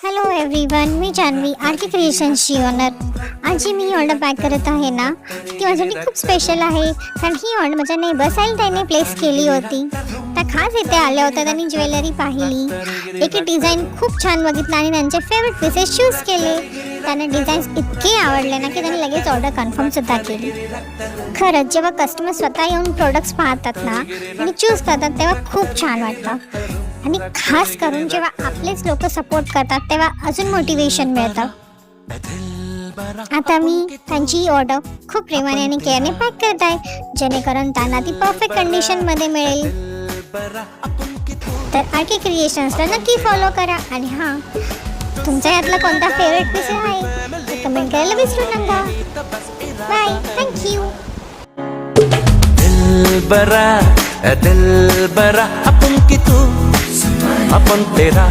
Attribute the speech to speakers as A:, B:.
A: Hello everyone, मी Janhvi RK क्रिएशन्सची owner. आज जी मी order pack करत आहे ना, ती माझ्यासाठी खूप स्पेशल आहे. कारण ही ऑर्डर माझ्या नेबर ताईने प्लेस केली होती. त्या खास इथे आल्या होत्या. त्यांनी ज्वेलरी पाहिली, एक डिझाईन खूप छान बघितलं आणि त्यांचे फेवरेट पीसेस चूज केले. त्यांना डिझाईन्स इतके आवडले ना की त्यांनी लगेच ऑर्डर कन्फर्मसुद्धा केली. खरंच जेव्हा कस्टमर स्वतः येऊन प्रोडक्ट्स पाहतात ना आणि चूज करतात तेव्हा खूप छान वाटतं. आणि खास करून जेव्हा आपलेच लोक सपोर्ट करतात तेव्हा अजून मोटिवेशन मिळतं. आता मी त्यांची ऑर्डर खूप प्रेमाने आणि केअरने पॅक करत आहे, जेणेकरून त्यांना ती परफेक्ट कंडिशनमध्ये मिळेल. तर आरके क्रिएशन्सला नक्की फॉलो करा. आणि हां, तुमच्या यातला कोणता फेवरेट पीस आहे ते कमेंट करायला विसरू नका. Bye, thank you.
B: दिल बरा अपन की तू अपन तेरा